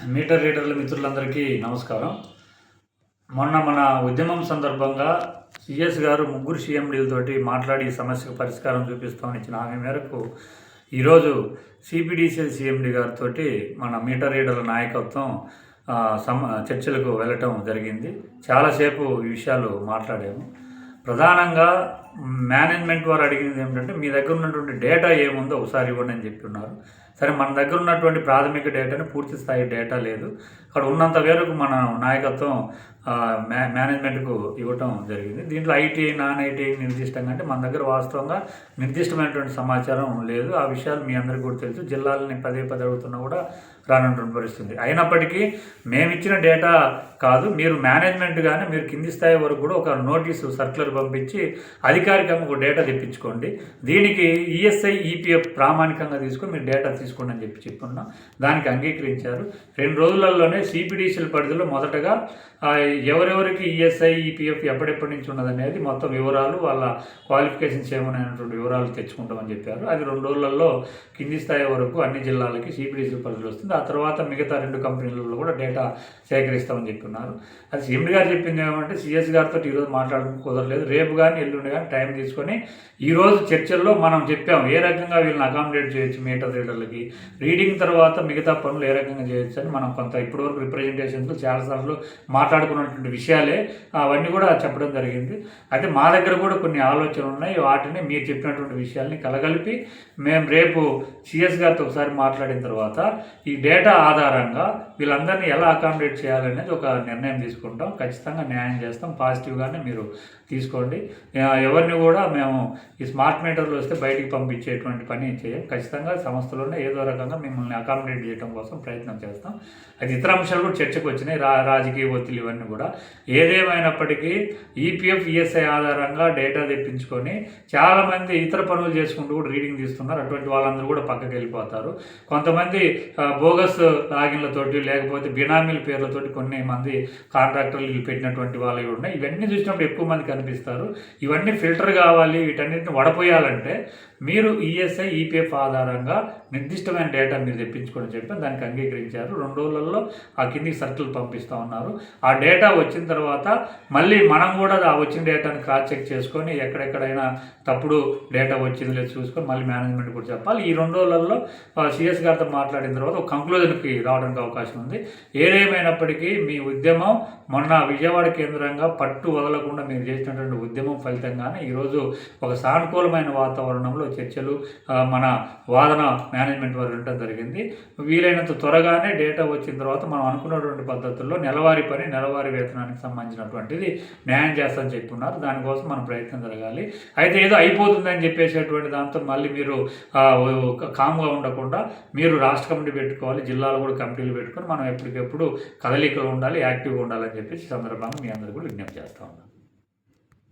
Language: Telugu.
మీటర్ రీడర్ల మిత్రులందరికీ నమస్కారం. మొన్న మన ఉద్యమం సందర్భంగా సిఎస్ గారు ముగ్గురు సీఎండీలతోటి మాట్లాడి ఈ సమస్యకు పరిష్కారం చూపిస్తామని ఇచ్చిన హామీ మేరకు ఈరోజు సిపిడిసిఎల్ సీఎండీ గారితో మన మీటర్ రీడర్ల నాయకత్వం చర్చలకు వెళ్ళటం జరిగింది. చాలాసేపు ఈ విషయాలు మాట్లాడాము. ప్రధానంగా మేనేజ్మెంట్ వారు అడిగినది ఏమిటంటే, మీ దగ్గర ఉన్నటువంటి డేటా ఏముందో ఒకసారి ఇవ్వండి అని చెప్పి ఉన్నారు. సరే, మన దగ్గర ఉన్నటువంటి ప్రాథమిక డేటాని పూర్తి స్థాయి డేటా లేదు. అక్కడ ఉన్నంత మేరకు మన నాయకత్వం మేనేజ్మెంట్కు ఇవ్వటం జరిగింది. దీంట్లో ఐటీ నాన్ ఐటీ నిర్దిష్టంగా అంటే మన దగ్గర వాస్తవంగా నిర్దిష్టమైనటువంటి సమాచారం లేదు. ఆ విషయాలు మీ అందరికీ కూడా తెలుసు. జిల్లాలని పదే అడుగుతున్నా కూడా రానటువంటి పరిస్థితి. అయినప్పటికీ మేమిచ్చిన డేటా కాదు, మీరు మేనేజ్మెంట్ కానీ మీరు కింది స్థాయి వరకు కూడా ఒక నోటీసు సర్క్యులర్ పంపించి అధికారికంగా ఒక డేటా తెప్పించుకోండి. దీనికి ఈఎస్ఐ ఈపీఎఫ్ ప్రామాణికంగా తీసుకొని మీరు డేటా తీసుకోండి అని చెప్పుకున్నాం. దానికి అంగీకరించారు. 2 రోజులలోనే సిపిడిసిఎల్ పరిధిలో మొదటగా ఎవరెవరికి ఈఎస్ఐ ఈపీఎఫ్ ఎప్పటి నుంచి ఉన్నదనేది మొత్తం వివరాలు, వాళ్ళ క్వాలిఫికేషన్స్ ఏమనేటువంటి వివరాలు తెచ్చుకుంటామని చెప్పారు. అది 2 రోజులలో కింది స్థాయి వరకు అన్ని జిల్లాలకి సిపిడిసిఎల్ పరిధిలో వస్తుంది. ఆ తర్వాత మిగతా 2 కంపెనీలలో కూడా డేటా సేకరిస్తామని చెప్పున్నారు. అది సీఎండీ గారు చెప్పింది ఏమంటే, సిఎస్ గారితో ఈరోజు మాట్లాడడం కుదరలేదు. రేపు కానీ ఎల్లుండి కానీ టైం తీసుకొని ఈరోజు చర్చల్లో మనం చెప్పాము ఏ రకంగా వీళ్ళని అకామిడేట్ చేయొచ్చు, మీటర్ రీడర్లకి రీడింగ్ తర్వాత మిగతా పనులు ఏ రకంగా చేయొచ్చు అని మనం కొంత ఇప్పటివరకు రిప్రజెంటేషన్స్ చాలాసార్లు మాట్లాడుకున్నటువంటి విషయాలే అవన్నీ కూడా చెప్పడం జరిగింది. అయితే మా దగ్గర కూడా కొన్ని ఆలోచనలు ఉన్నాయి. వాటిని మీరు చెప్పినటువంటి విషయాల్ని కలగలిపి మేము రేపు సిఎస్ గారితో ఒకసారి మాట్లాడిన తర్వాత ఈ డేటా ఆధారంగా వీళ్ళందరినీ ఎలా అకామిడేట్ చేయాలనేది ఒక నిర్ణయం తీసుకుంటాం. ఖచ్చితంగా న్యాయం చేస్తాం. పాజిటివ్గానే మీరు తీసుకోండి. ఎవరిని కూడా మేము ఈ స్మార్ట్ మీటర్లు వస్తే బయటికి పంపించేటువంటి పని చేయం. ఖచ్చితంగా సంస్థలోనే ఏదో రకంగా మిమ్మల్ని అకామిడేట్ చేయడం కోసం ప్రయత్నం చేస్తాం. అది ఇతర అంశాలు కూడా చర్చకు వచ్చినాయి, రాజకీయ ఒత్తిడి ఇవన్నీ కూడా. ఏదేమైనప్పటికీ ఈపీఎఫ్ ఈఎస్ఐ ఆధారంగా డేటా తెప్పించుకొని చాలామంది ఇతర పనులు చేసుకుంటూ కూడా రీడింగ్ తీస్తున్నారు. అటువంటి వాళ్ళందరూ కూడా పక్కకి వెళ్ళిపోతారు. కొంతమంది బోగస్ లాగిన్లతోటి లేకపోతే బినామీల పేర్లతోటి కొన్ని మంది కాంట్రాక్టర్లు పెట్టినటువంటి వాళ్ళు ఉన్నాయి. ఇవన్నీ చూసినప్పుడు ఎక్కువ మంది కనిపిస్తారు. ఇవన్నీ ఫిల్టర్ కావాలి. వీటన్నిటిని వడపోయాలంటే మీరు ఈఎస్ఐ ఈపీఎఫ్ ఆధారంగా నిర్దిష్టమైన డేటా మీరు తెప్పించుకొని చెప్పి దానికి అంగీకరించారు. 2 రోజులలో ఆ కిందికి సర్కిల్ పంపిస్తూ ఉన్నారు. ఆ డేటా వచ్చిన తర్వాత మళ్ళీ మనం కూడా ఆ వచ్చిన డేటాని క్రాస్ చెక్ చేసుకొని ఎక్కడెక్కడైనా తప్పుడు డేటా వచ్చింది లేదు చూసుకొని మళ్ళీ మేనేజ్మెంట్ కూడా చెప్పాలి. ఈ 2 రోజులలో సిఎస్ గారితో మాట్లాడిన తర్వాత ఒక కంక్లూజన్కి రావడానికి అవకాశం ఉంది. ఏదేమైనప్పటికీ మీ ఉద్యమం మొన్న విజయవాడ కేంద్రంగా పట్టు వదలకుండా మీరు చేసినటువంటి ఉద్యమం ఫలితంగానే ఈరోజు ఒక సానుకూలమైన వాతావరణంలో చర్చలు మన వాదన మేనేజ్మెంట్ వారు వినడం జరిగింది. వీలైనంత త్వరగానే డేటా వచ్చిన తర్వాత మనం అనుకున్నటువంటి పద్ధతుల్లో నెలవారీ పని నెలవారీ వేతనానికి సంబంధించినటువంటిది న్యాయం చేస్తామని చెప్పున్నారు. దానికోసం మన ప్రయత్నం జరగాలి. అయితే ఏదో అయిపోతుందని చెప్పేసేటువంటి దాంతో మళ్ళీ మీరు కామ్గా ఉండకుండా మీరు రాష్ట్ర కమిటీ పెట్టుకోవాలి, జిల్లాలో కూడా కమిటీలు పెట్టుకొని మనం ఎప్పటికెప్పుడు కదలికలు ఉండాలి, యాక్టివ్గా ఉండాలని చెప్పేసి సందర్భంగా మీ అందరూ కూడా విజ్ఞప్తి చేస్తూ ఉన్నాం.